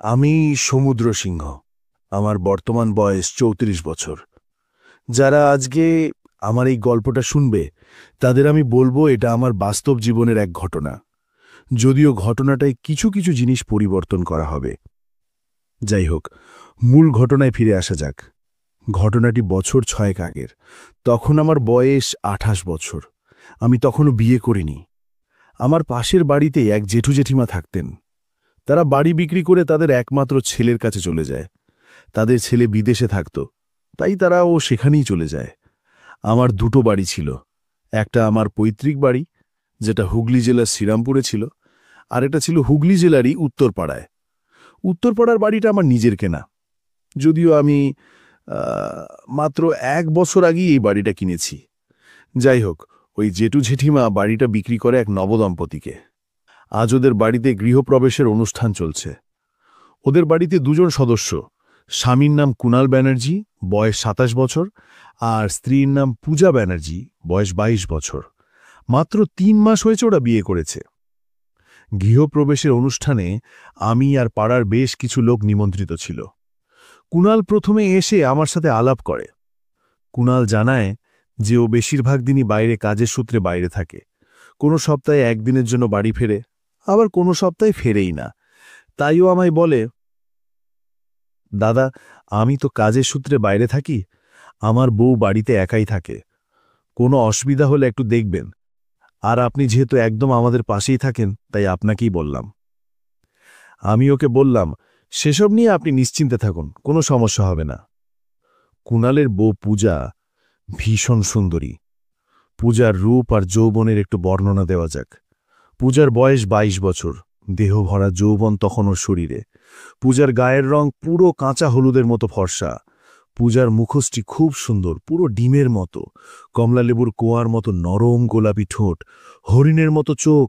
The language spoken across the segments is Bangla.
আমি সমুদ্র সিংহ। আমার বর্তমান বয়স ৩৪ বছর। যারা আজকে আমার এই গল্পটা শুনবে তাদের আমি বলবো এটা আমার বাস্তব জীবনের এক ঘটনা, যদিও ঘটনাটায় কিছু কিছু জিনিস পরিবর্তন করা হবে। যাই হোক, মূল ঘটনায় ফিরে আসা যাক। ঘটনাটি বছর ৬ আগের। তখন আমার বয়স ২৮ বছর। আমি তখনও বিয়ে করিনি। আমার পাশের বাড়িতে এক জেঠু জেঠিমা থাকতেন। তারা বাড়ি বিক্রি করে তাদের একমাত্র ছেলের কাছে চলে যায়। তাদের ছেলে বিদেশে থাকত, তাই তারাও সেখানেই চলে যায়। আমার দুটো বাড়ি ছিল। একটা আমার পৈতৃক বাড়ি, যেটা হুগলি জেলার শ্রীরামপুরে ছিল, আর এটা ছিল হুগলি জেলারই উত্তরপাড়ায়। উত্তরপাড়ার বাড়িটা আমার নিজের কেনা, যদিও আমি মাত্র ১ বছর আগেই এই বাড়িটা কিনেছি। যাই হোক, ওই জেঠু জেঠিমা বাড়িটা বিক্রি করে এক নবদম্পতিকে। আজ ওদের বাড়িতে গৃহপ্রবেশের অনুষ্ঠান চলছে। ওদের বাড়িতে দুজন সদস্য, স্বামীর নাম কুণাল ব্যানার্জি, বয়স ২৭ বছর, আর স্ত্রীর নাম পূজা ব্যানার্জি, বয়স ২২ বছর। মাত্র ৩ মাস হয়েছে ওরা বিয়ে করেছে। গৃহপ্রবেশের অনুষ্ঠানে আমি আর পাড়ার বেশ কিছু লোক নিমন্ত্রিত ছিল। কুণাল প্রথমে এসে আমার সাথে আলাপ করে। কুণাল জানায় যে ও বেশিরভাগ দিনই বাইরে কাজের সূত্রে বাইরে থাকে। কোনো সপ্তাহে একদিনের জন্য বাড়ি ফেরে, আবার কোনো সপ্তাহে ফেরেই না। তাইও আমায় বলে, দাদা, আমি তো কাজের সূত্রে বাইরে থাকি, আমার বউ বাড়িতে একাই থাকে। কোনো অসুবিধা হলে একটু দেখবেন। আর আপনি যেহেতু একদম আমাদের পাশেই থাকেন, তাই আপনাকেই বললাম। আমি ওকে বললাম, সেসব নিয়ে আপনি নিশ্চিন্তে থাকুন, কোনো সমস্যা হবে না। কুণালের বউ পূজা ভীষণ সুন্দরী। পূজার রূপ আর যৌবনের একটু বর্ণনা দেওয়া যাক। পূজার বয়স ২২ বছর, দেহ ভরা যৌবন তখন ওর শরীরে। পূজার গায়ের রং পুরো কাঁচা হলুদের মতো ফর্সা। পূজার মুখোশটি খুব সুন্দর, পুরো ডিমের মতো। কমলালেবুর কোয়ার মতো নরম গোলাপি ঠোঁট, হরিণের মতো চোখ,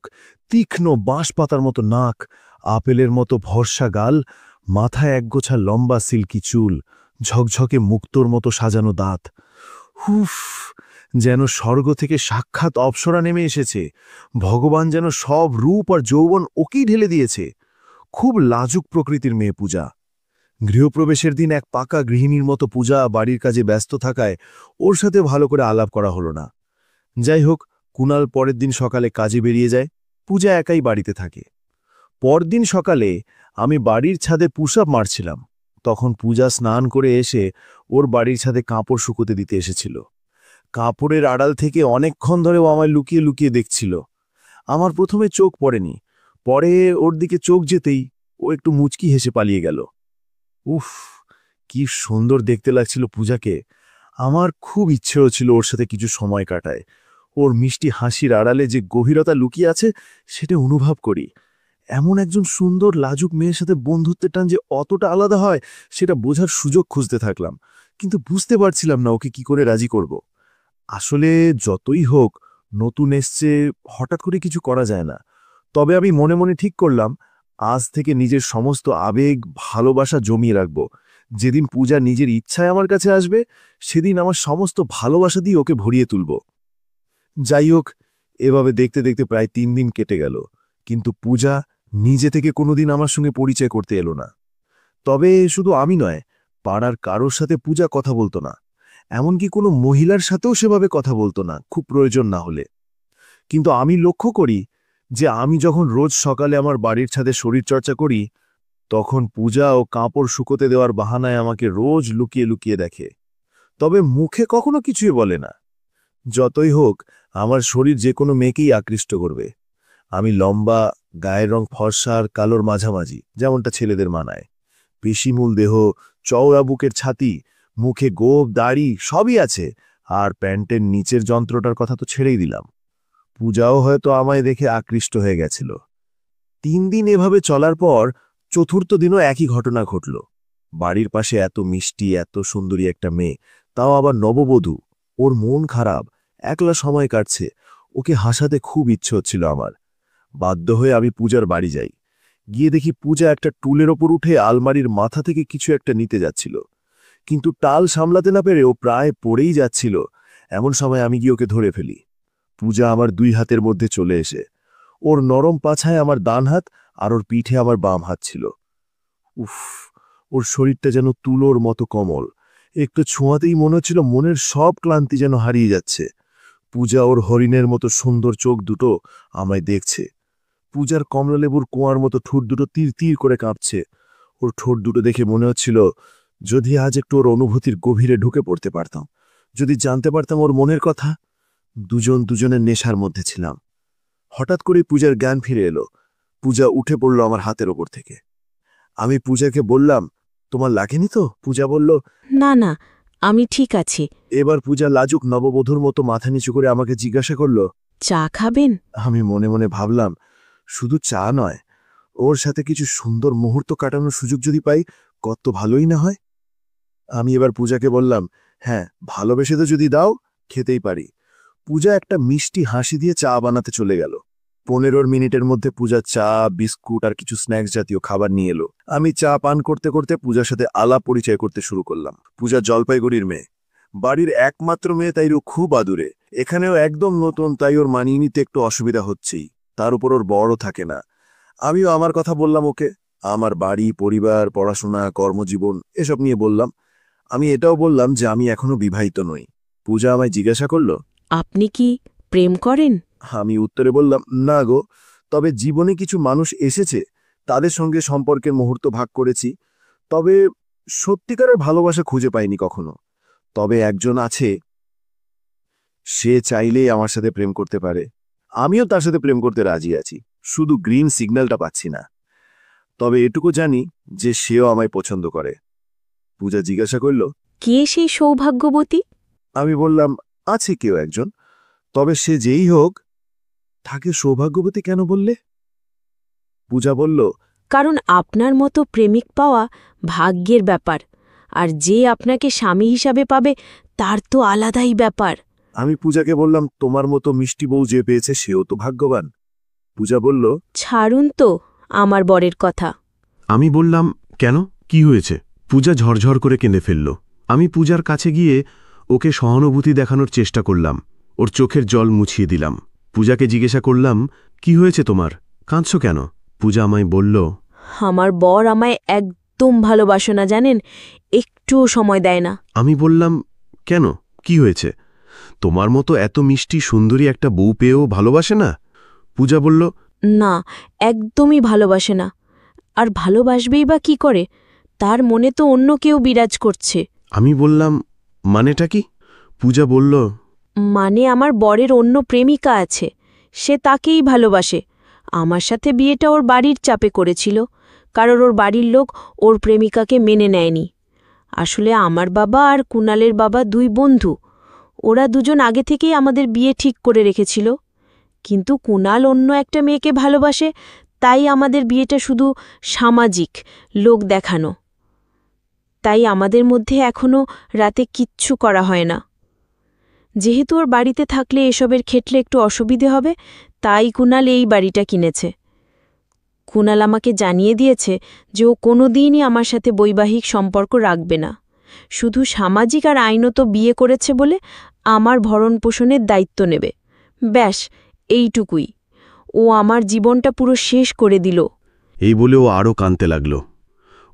তীক্ষ্ণ বাঁশপাতার মতো নাক, আপেলের মতো ভরসা গাল, মাথায় একগোছা লম্বা সিল্কি চুল, ঝকঝকে মুক্তোর মতো সাজানো দাঁত। হুফ, যেন স্বর্গ থেকে সাক্ষাৎ অপ্সরা নেমে এসেছে। ভগবান যেন সব রূপ আর যৌবন ওকেই ঢেলে দিয়েছে। খুব লাজুক প্রকৃতির মেয়ে পূজা। গৃহপ্রবেশের দিন এক পাকা গৃহিণীর মতো পূজা বাড়ির কাজে ব্যস্ত থাকায় ওর সাথে ভালো করে আলাপ করা হলো না। যাই হোক, কুণাল পরের দিন সকালে কাজে বেরিয়ে যায়। পূজা একাই বাড়িতে থাকে। পরদিন সকালে আমি বাড়ির ছাদে পুশ-আপ মারছিলাম। তখন পূজা স্নান করে এসে ওর বাড়ির ছাদে কাপড় শুকোতে দিতে এসেছিল। কাপড়ের আড়াল থেকে অনেকক্ষণ ধরে ও আমায় লুকিয়ে লুকিয়ে দেখছিল। আমার প্রথমে চোখ পড়েনি, পরে ওর দিকে চোখ যেতেই ও একটু মুচকি হেসে পালিয়ে গেল। উফ, কি সুন্দর দেখতে লাগছিল পূজাকে। আমার খুব ইচ্ছে হচ্ছিল ওর সাথে কিছু সময় কাটায়। ওর মিষ্টি হাসির আড়ালে যে গভীরতা লুকিয়ে আছে সেটা অনুভব করি। এমন একজন সুন্দর লাজুক মেয়ের সাথে বন্ধুত্বের টান যে অতটা আলাদা হয়, সেটা বোঝার সুযোগ খুঁজতে থাকলাম, কিন্তু বুঝতে পারছিলাম না ওকে কি করে রাজি করব। আসলে যতই হোক, নতুন এসছে, হঠাৎ করে কিছু করা যায় না। তবে আমি মনে মনে ঠিক করলাম, আজ থেকে নিজের সমস্ত আবেগ ভালোবাসা জমিয়ে রাখব। যেদিন পূজা নিজের ইচ্ছায় আমার কাছে আসবে, সেদিন আমার সমস্ত ভালোবাসা দিয়ে ওকে ভরিয়ে তুলব। যাই হোক, এভাবে দেখতে দেখতে প্রায় ৩ দিন কেটে গেল, কিন্তু পূজা নিজে থেকে কোনোদিন আমার সঙ্গে পরিচয় করতে এলো না। তবে শুধু আমি নয়, পাড়ার কারোর সাথে পূজা কথা বলতো না। এমনকি কোনো মহিলার সাথেও সেভাবে কথা বলতো না, খুব প্রয়োজন না হলে। কিন্তু আমি লক্ষ্য করি যে আমি যখন রোজ সকালে আমার বাড়ির ছাদে শরীরচর্চা করি, তখন পূজা ও কাপড় শুকোতে দেওয়ার বাহানায় আমাকে রোজ লুকিয়ে লুকিয়ে দেখে। তবে মুখে কখনো কিছুই বলে না। যতই হোক, আমার শরীর যে কোনো মেয়েকেই আকৃষ্ট করবে। আমি লম্বা, গায়ের রং ফর্সা আর কালোর মাঝামাঝি, যেমনটা ছেলেদের মানায়। পেশিমূল দেহ, চওড়া বুকের ছাতি, মুখে গোঁফ দাড়ি সবই আছে। আর প্যান্টের নিচের যন্ত্রটার কথা তো ছেড়েই দিলাম। পূজাও হয়তো আমায় দেখে আকৃষ্ট হয়ে গেছিল। ৩ দিন এভাবে চলার পর চতুর্থ দিনও একই ঘটনা ঘটল। বাড়ির পাশে এত মিষ্টি, এত সুন্দরী একটা মেয়ে, তাও আবার নববধূ। ওর মন খারাপ, একলা সময় কাটছে। ওকে হাসাতে খুব ইচ্ছে হচ্ছিল আমার। বাধ্য হয়ে আমি পূজার বাড়ি যাই। গিয়ে দেখি পূজা একটা টুলের ওপর উঠে আলমারির মাথা থেকে কিছু একটা নিতে যাচ্ছিল, কিন্তু টাল সামলাতে না পেরে ও প্রায় পড়েই যাচ্ছিল। এমন সময় আমি গিয়ে ওকে ধরে ফেলি। পূজা আমার ২ হাতের মধ্যে চলে এসে, ওর নরম পাছায় আমার ডান হাত আর ওর পিঠে আমার বাম হাত ছিল। উফ, ওর শরীরটা যেন তুলোর মতো কোমল। একটু ছোঁয়াতেই মনে হচ্ছিল মনের সব ক্লান্তি যেন হারিয়ে যাচ্ছে। পূজা ওর হরিণের মতো সুন্দর চোখ দুটো আমায় দেখছে। পূজার কমলালেবুর কুয়ার মতো ঠোঁট দুটো তীর তীর করে কাঁপছে। ওর ঠোঁট দুটো দেখে মনে হচ্ছিল যদি আজ একটু ওর অনুভূতির গভীরে ঢুকে পড়তে পারতাম, যদি জানতে পারতাম ওর মনের কথা। দুজন দুজনের নেশার মধ্যে ছিলাম। হঠাৎ করে পূজার জ্ঞান ফিরে এলো। পূজা উঠে পড়ল আমার হাতের ওপর থেকে। আমি পূজাকে বললাম, তোমার লাগেনি তো? পূজা বলল, না না, আমি ঠিক আছি। এবার পূজা লাজুক নববধূর মতো মাথা নিচু করে আমাকে জিজ্ঞাসা করল, চা খাবেন? আমি মনে মনে ভাবলাম, শুধু চা নয়, ওর সাথে কিছু সুন্দর মুহূর্ত কাটানোর সুযোগ যদি পাই, কত ভালোই না হয়। আমি এবার পূজাকে বললাম, হ্যাঁ, ভালোবেসে তো যদি দাও, খেতেই পারি। পূজা একটা মিষ্টি হাসি দিয়ে চা বানাতে চলে গেল। 15 মিনিটের মধ্যে পূজা চা, বিস্কুট আর কিছু স্ন্যাক্স জাতীয় খাবার নিয়ে এলো। আমি চা পান করতে করতে পূজার সাথে আলাপ পরিচয় করতে শুরু করলাম। পূজা জলপাইগুড়ির মেয়ে, বাড়ির একমাত্র মেয়ে, তাই ও খুব আদুরে। এখানেও একদম নতুন, তাই ওর মানিয়ে নিতে একটু অসুবিধা হচ্ছেই। তার উপর ওর বড় থাকে না। আমিও আমার কথা বললাম ওকে, আমার বাড়ি, পরিবার, পড়াশোনা, কর্মজীবন এসব নিয়ে বললাম। আমি এটাও বললাম যে আমি এখনো বিবাহিত নই। পূজা আমায় জিজ্ঞাসা করল, আপনি কি প্রেম করেন? আমি উত্তরে বললাম, না গো, তবে জীবনে কিছু মানুষ এসেছে, তাদের সঙ্গে সম্পর্কের মুহূর্ত ভাগ করেছি। তবে সত্যিকারের ভালোবাসা খুঁজে পাইনি কখনো। তবে একজন আছে, সে চাইলেই আমার সাথে প্রেম করতে পারে। আমিও তার সাথে প্রেম করতে রাজি আছি, শুধু গ্রিন সিগন্যালটা পাচ্ছি না। তবে এটুকু জানি যে সেও আমায় পছন্দ করে। পূজা জিজ্ঞাসা করল, কে সেই সৌভাগ্যবতী? আমি বললাম, আছে কেউ একজন, তবে সে যেই হোক। তাকে সৌভাগ্যবতী কেন বললে? পূজা বলল, কারণ আপনার মতো প্রেমিক পাওয়া ভাগ্যের ব্যাপার, আর যে আপনাকে স্বামী হিসাবে পাবে তার তো আলাদাই ব্যাপার। আমি পূজাকে বললাম, তোমার মতো মিষ্টি বউ যে পেয়েছে সেও তো ভাগ্যবান। পূজা বলল, ছাড়ুন তো আমার বরের কথা। আমি বললাম, কেন, কি হয়েছে? পূজা ঝরঝর করে কেঁদে ফেলল। আমি পূজার কাছে গিয়ে ওকে সহানুভূতি দেখানোর চেষ্টা করলাম। ওর চোখের জল মুছিয়ে দিলাম। পূজাকে জিজ্ঞাসা করলাম, কি হয়েছে তোমার, কাঁদছ কেন? পূজা আমায় বলল, আমার বর আমায় একদম ভালোবাসে না জানেন, একটুও সময় দেয় না। আমি বললাম, কেন, কি হয়েছে? তোমার মতো এত মিষ্টি সুন্দরী একটা বউ পেয়েও ভালোবাসে না? পূজা বলল, না, একদমই ভালোবাসে না। আর ভালোবাসবেই বা কি করে? তার মনে তো অন্য কেউ বিরাজ করছে। আমি বললাম, মানেটা কি? পূজা বলল, মানে আমার বরের অন্য প্রেমিকা আছে, সে তাকেই ভালোবাসে। আমার সাথে বিয়েটা ওর বাড়ির চাপে করেছিল, কারণ ওর বাড়ির লোক ওর প্রেমিকাকে মেনে নেয়নি। আসলে আমার বাবা আর কুণালের বাবা দুই বন্ধু, ওরা দুজন আগে থেকেই আমাদের বিয়ে ঠিক করে রেখেছিল। কিন্তু কুণাল অন্য একটা মেয়েকে ভালোবাসে, তাই আমাদের বিয়েটা শুধু সামাজিক লোক দেখানো। তাই আমাদের মধ্যে এখনও রাতে কিচ্ছু করা হয় না। যেহেতু ওর বাড়িতে থাকলে এসবের ক্ষেত্রে একটু অসুবিধে হবে, তাই কুণাল এই বাড়িটা কিনেছে। কুণাল আমাকে জানিয়ে দিয়েছে যে ও কোনোদিনই আমার সাথে বৈবাহিক সম্পর্ক রাখবে না, শুধু সামাজিক আর আইনত বিয়ে করেছে বলে আমার ভরণ পোষণের দায়িত্ব নেবে। ব্যাস, এইটুকুই। ও আমার জীবনটা পুরো শেষ করে দিল। এই বলে ও আরও কাঁদতে লাগল।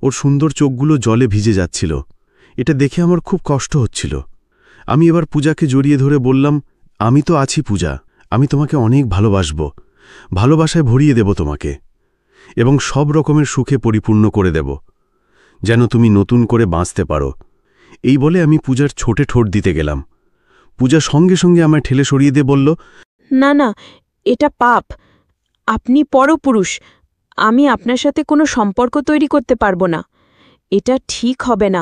ওর সুন্দর চোখগুলো জলে ভিজে যাচ্ছিল। এটা দেখে আমার খুব কষ্ট হচ্ছিল। আমি এবার পূজাকে জড়িয়ে ধরে বললাম, আমি তো আছি পূজা, আমি তোমাকে অনেক ভালোবাসব, ভালোবাসায় ভরিয়ে দেব তোমাকে, এবং সব রকমের সুখে পরিপূর্ণ করে দেব, যেন তুমি নতুন করে বাঁচতে পারো। এই বলে আমি পূজার ছোটে ঠোঁট দিতে গেলাম। পূজা সঙ্গে সঙ্গে আমায় ঠেলে সরিয়ে দিয়ে বলল, না না, এটা পাপ। আপনি পরপুরুষ, আমি আপনার সাথে কোনো সম্পর্ক তৈরি করতে পারবো না। এটা ঠিক হবে না।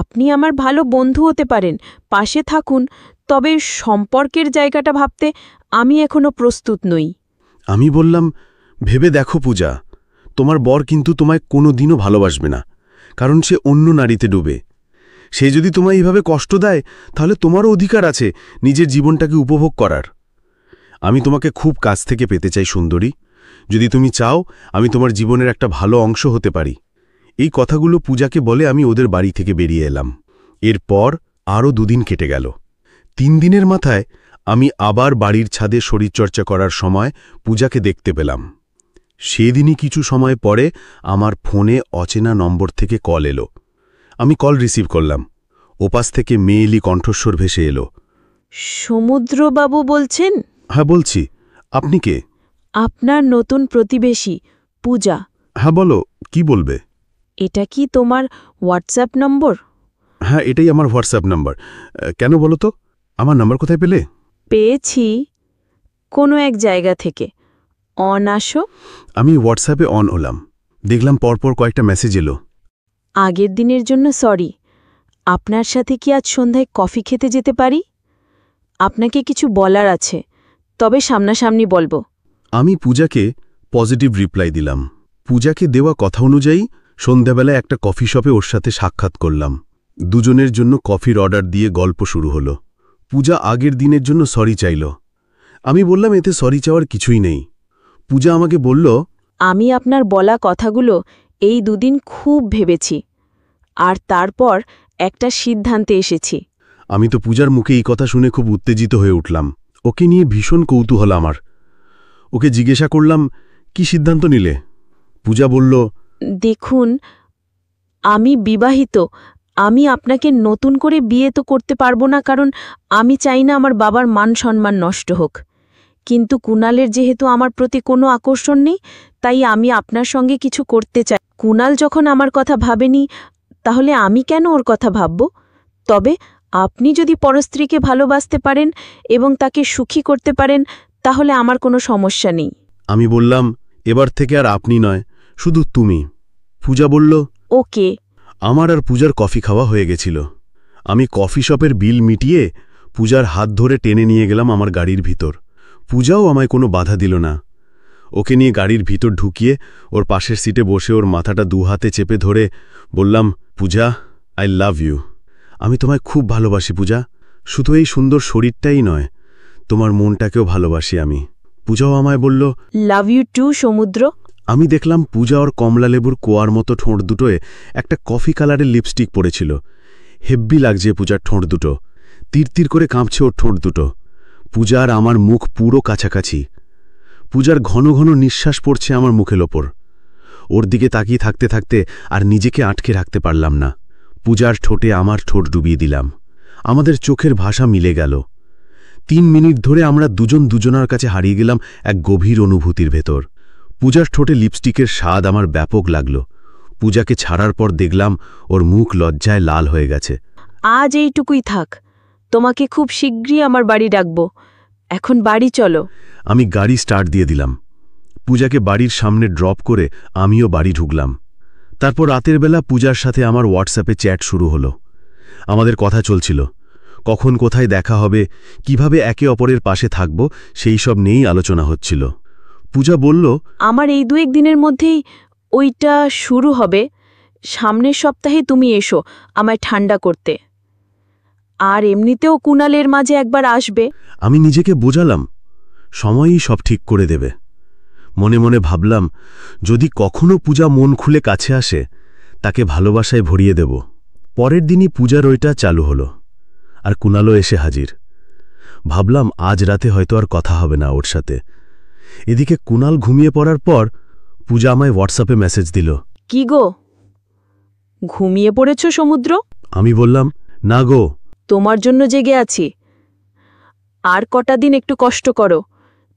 আপনি আমার ভালো বন্ধু হতে পারেন, পাশে থাকুন, তবে সম্পর্কের জায়গাটা ভাবতে আমি এখনো প্রস্তুত নই। আমি বললাম, ভেবে দেখো পূজা, তোমার বর কিন্তু তোমায় কোনো দিনও ভালোবাসবে না, কারণ সে অন্য নারীতে ডুবে। সে যদি তোমায় এইভাবে কষ্ট দেয়, তাহলে তোমারও অধিকার আছে নিজের জীবনটাকে উপভোগ করার। আমি তোমাকে খুব কাছ থেকে পেতে চাই সুন্দরী। যদি তুমি চাও আমি তোমার জীবনের একটা ভালো অংশ হতে পারি। এই কথাগুলো পূজাকে বলে আমি ওদের বাড়ি থেকে বেরিয়ে এলাম। এরপর আরও 2 দিন কেটে গেল। 3 দিনের মাথায় আমি আবার বাড়ির ছাদে শরীরচর্চা করার সময় পূজাকে দেখতে পেলাম। সেদিনই কিছু সময় পরে আমার ফোনে অচেনা নম্বর থেকে কল এলো। আমি কল রিসিভ করলাম। ওপাশ থেকে মেয়েলি কণ্ঠস্বর ভেসে এলো। সমুদ্রবাবু বলছেন? হ্যাঁ বলছি। আপনি কে? আপনার নতুন প্রতিবেশী পূজা। হ্যাঁ বলো, কি বলবে? এটা কি তোমার হোয়াটসঅ্যাপ নম্বর? হ্যাঁ, এটাই আমার হোয়াটসঅ্যাপ নাম্বার। কেন বলো তো? আমার নাম্বার কোথায় পেলে? পেয়েছি কোনো এক জায়গা থেকে। অন আসো। আমি হোয়াটসঅ্যাপে অন হলাম। দেখলাম পরপর কয়েকটা মেসেজ এলো। আগের দিনের জন্য সরি। আপনার সাথে কি আজ সন্ধ্যায় কফি খেতে যেতে পারি? আপনাকে কিছু বলার আছে, তবে সামনাসামনি বলবো। আমি পূজাকে পজিটিভ রিপ্লাই দিলাম। পূজাকে দেওয়া কথা অনুযায়ী সন্ধ্যাবেলায় একটা কফি শপে ওর সাথে সাক্ষাৎ করলাম। দুজনের জন্য কফির অর্ডার দিয়ে গল্প শুরু হলো। পূজা আগের দিনের জন্য সরি চাইল। আমি বললাম এতে সরি চাওয়ার কিছুই নেই। পূজা আমাকে বলল, আমি আপনার বলা কথাগুলো এই দুদিন খুব ভেবেছি, আর তারপর একটা সিদ্ধান্তে এসেছি। আমি তো পূজার মুখে এই কথা শুনে খুব উত্তেজিত হয়ে উঠলাম। ওকে নিয়ে ভীষণ কৌতূহল আমার। ওকে জিজ্ঞাসা করলাম, কি সিদ্ধান্ত নিলে? পূজা বলল, দেখুন, আমি বিবাহিত। আমি আপনাকে নতুন করে বিয়ে তো করতে পারবো না, কারণ আমি চাই না আমার বাবার মান সম্মান নষ্ট হোক। কিন্তু কুণালের যেহেতু আমার প্রতি কোনো আকর্ষণ নেই, তাই আমি আপনার সঙ্গে কিছু করতে চাই। কুণাল যখন আমার কথা ভাবেনি, তাহলে আমি কেন ওর কথা ভাবব? তবে আপনি যদি পরস্ত্রীকে ভালোবাসতে পারেন এবং তাকে সুখী করতে পারেন, তাহলে আমার কোনো সমস্যা নেই। আমি বললাম, এবার থেকে আর আপনি নয়, শুধু তুমি। পূজা বলল, ওকে। আমার আর পূজার কফি খাওয়া হয়ে গেছিল। আমি কফি শপের বিল মিটিয়ে পূজার হাত ধরে টেনে নিয়ে গেলাম আমার গাড়ির ভিতর। পূজাও আমায় কোনো বাধা দিল না। ওকে নিয়ে গাড়ির ভিতর ঢুকিয়ে ওর পাশের সিটে বসে ওর মাথাটা দুহাতে চেপে ধরে বললাম, পূজা, আই লাভ ইউ। আমি তোমায় খুব ভালোবাসি পূজা। শুধু এই সুন্দর শরীরটাই নয়, তোমার মনটাকেও ভালোবাসি আমি। পূজাও আমায় বলল, লাভ ইউ টু সমুদ্র। আমি দেখলাম পূজা ওর কমলালেবুর কোয়ার মতো ঠোঁট দুটোয় একটা কফি কালারের লিপস্টিক পরেছিল। হেব্বি লাগছে পূজার ঠোঁট দুটো। তীর করে কাঁপছে ওর ঠোঁট দুটো। পূজার আমার মুখ পুরো কাছাকাছি। পূজার ঘন ঘন নিঃশ্বাস পড়ছে আমার মুখের ওপর। ওর দিকে তাকিয়ে থাকতে থাকতে আর নিজেকে আটকে রাখতে পারলাম না। পূজার ঠোঁটে আমার ঠোঁট ডুবিয়ে দিলাম। আমাদের চোখের ভাষা মিলে গেল। 3 মিনিট ধরে আমরা দুজন দুজনার কাছে হারিয়ে গেলাম এক গভীর অনুভূতির ভেতর। পূজার ঠোঁটে লিপস্টিকের স্বাদ আমার ব্যাপক লাগল। পূজাকে ছাড়ার পর দেখলাম ওর মুখ লজ্জায় লাল হয়ে গেছে। আজ এইটুকুই থাক। তোমাকে খুব শীঘ্রই আমার বাড়ি ডাকব। এখন বাড়ি চলো। আমি গাড়ি স্টার্ট দিয়ে দিলাম। পূজাকে বাড়ির সামনে ড্রপ করে আমিও বাড়ি ঢুকলাম। তারপর রাতের বেলা পূজার সাথে আমার হোয়াটসঅ্যাপে চ্যাট শুরু হলো। আমাদের কথা চলছিল, কখন কোথায় দেখা হবে, কিভাবে একে অপরের পাশে থাকব, সেই সব নিয়েই আলোচনা হচ্ছিল। পূজা বলল, আমার এই 2-1 দিনের মধ্যেই ওইটা শুরু হবে। সামনের সপ্তাহে তুমি এসো আমায় ঠান্ডা করতে। আর এমনিতেও কুণালের মাঝে একবার আসবে। আমি নিজেকে বোঝালাম, সময়ই সব ঠিক করে দেবে। মনে মনে ভাবলাম, যদি কখনো পূজা মন খুলে কাছে আসে, তাকে ভালোবাসায় ভরিয়ে দেব। পরের দিনই পূজার ওইটা চালু হলো, আর কুণালও এসে হাজির। ভাবলাম আজ রাতে হয়তো আর কথা হবে না ওর সাথে। এদিকে কুণাল ঘুমিয়ে পড়ার পর পূজা আমায় হোয়াটসঅ্যাপে মেসেজ দিল। কি গো, ঘুমিয়ে পড়েছ সমুদ্র? আমি বললাম, না গো। তোমার জন্য জেগে আছি। আর কটা দিন একটু কষ্ট করো।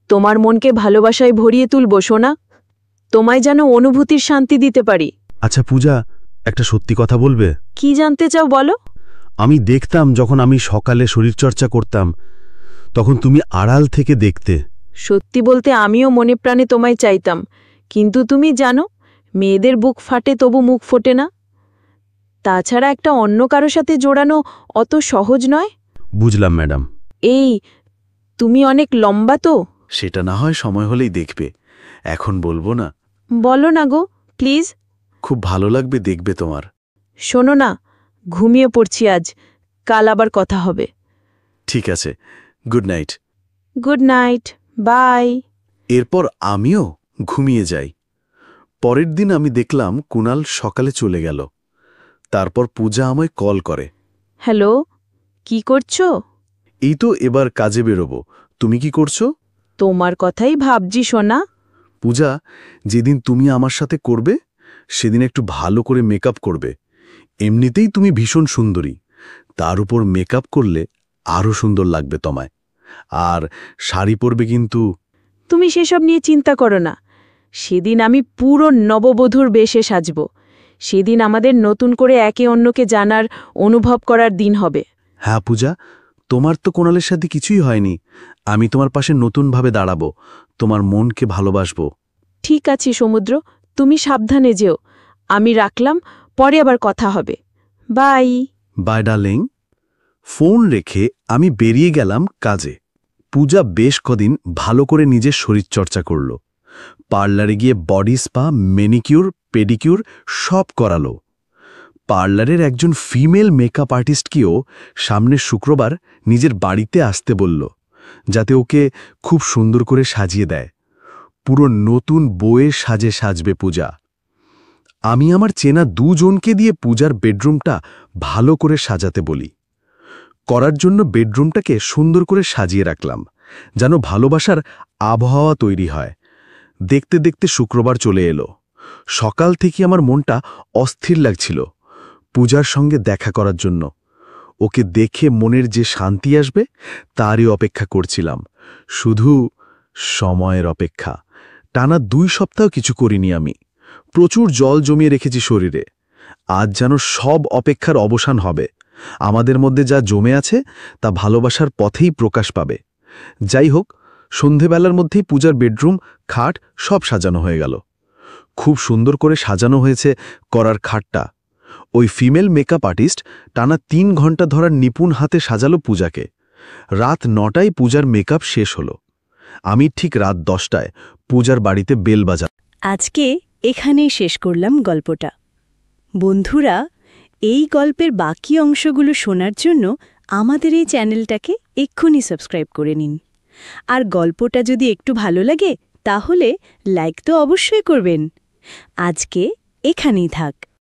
তোমার মনকে ভালোবাসায় ভরিয়ে তুলব সোনা। তোমায় যেন অনুভূতির শান্তি দিতে পারি। আচ্ছা পূজা, একটা সত্যি কথা বলবে? কি জানতে চাও বলো। আমি দেখতাম যখন আমি সকালে শরীরচর্চা করতাম, তখন তুমি আড়াল থেকে দেখতে। সত্যি বলতে আমিও মনে প্রাণে তোমায় চাইতাম, কিন্তু তুমি জানো, মেয়েদের বুক ফাটে তবু মুখ ফোটে না। তাছাড়া একটা অন্য কারো সাথে জোড়ানো অত সহজ নয়। বুঝলাম ম্যাডাম। এই, তুমি অনেক লম্বা তো। সেটা না হয় সময় হলেই দেখবে, এখন বলবো না। বলো না গো, প্লিজ। খুব ভালো লাগবে দেখবে তোমার। শোনো না, ঘুমিয়ে পড়ছি আজ, কাল আবার কথা হবে। ঠিক আছে, good night. Good night, bye. এরপর আমিও ঘুমিয়ে যাই। পরের দিন আমি দেখলাম কুণাল সকালে চলে গেল। তারপর পূজা আমায় কল করে। হ্যালো, কি করছো? এই তো এবার কাজে বেরোবো। তুমি কি করছো? তোমার কথাই ভাবছি সোনা। পূজা, যেদিন তুমি আমার সাথে করবে সেদিন একটু ভালো করে মেকআপ করবে। এমনিতেই তুমি ভীষণ সুন্দরী, তার উপর মেকআপ করলে আরও সুন্দর লাগবে তোমায়। আর শাড়ি পরবে কিন্তু। তুমি সেসব নিয়ে চিন্তা করো না। সেদিন আমি পুরো নববধূর বেশে সাজব। সেদিন আমাদের নতুন করে একে অন্যকে জানার, অনুভব করার দিন হবে। হ্যাঁ পূজা, তোমার তো কোণালের সাথে কিছুই হয়নি। আমি তোমার পাশে নতুনভাবে দাঁড়াবো, তোমার মনকে ভালোবাসবো। ঠিক আছে সমুদ্র, তুমি সাবধানে যেও। আমি রাখলাম, পরে আবার কথা হবে। বাই। By darling. ফোন রেখে আমি বেরিয়ে গেলাম কাজে। পূজা বেশ কদিন ভালো করে নিজের শরীরচর্চা করল। পার্লারে গিয়ে বডি স্পা, ম্যানিকিউর, পেডিকিউর সব করালো। পার্লারের একজন ফিমেল মেকআপ আর্টিস্টকেও সামনের শুক্রবার নিজের বাড়িতে আসতে বলল, যাতে ওকে খুব সুন্দর করে সাজিয়ে দেয়। পুরো নতুন বউয়ের সাজে সাজবে পূজা। আমি আমার চেনা দুজনকে দিয়ে পূজার বেডরুমটা ভালো করে সাজাতে বলি। করার জন্য বেডরুমটাকে সুন্দর করে সাজিয়ে রাখলাম, যেন ভালোবাসার আবহাওয়া তৈরি হয়। দেখতে দেখতে শুক্রবার চলে এলো। সকাল থেকে আমার মনটা অস্থির লাগছিল পূজার সঙ্গে দেখা করার জন্য। ওকে দেখে মনের যে শান্তি আসবে তারই অপেক্ষা করছিলাম। শুধু সময়ের অপেক্ষা। টানা 2 সপ্তাহ কিছু করিনি আমি। প্রচুর জল জমিয়ে রেখেছি শরীরে। আজ যেন সব অপেক্ষার অবসান হবে। আমাদের মধ্যে যা জমে আছে তা ভালোবাসার পথেই প্রকাশ পাবে। যাই হোক, সন্ধেবেলার মধ্যেই পূজার বেডরুম, খাট সব সাজানো হয়ে গেল। খুব সুন্দর করে সাজানো হয়েছে করার খাটটা। ওই ফিমেল মেকআপ আর্টিস্ট টানা 3 ঘন্টা ধরার নিপুণ হাতে সাজালো পূজাকে। রাত 9টায় পূজার মেকআপ শেষ হলো। আমি ঠিক রাত 10টায় পূজার বাড়িতে বেল বাজালাম। আজকে এখানেই শেষ করলাম গল্পটা। বন্ধুরা, এই গল্পের বাকি অংশগুলো শোনার জন্য আমাদের এই চ্যানেলটাকে এক্ষুনি সাবস্ক্রাইব করে নিন। আর গল্পটা যদি একটু ভালো লাগে তাহলে লাইক তো অবশ্যই করবেন। আজকে এখানেই থাক।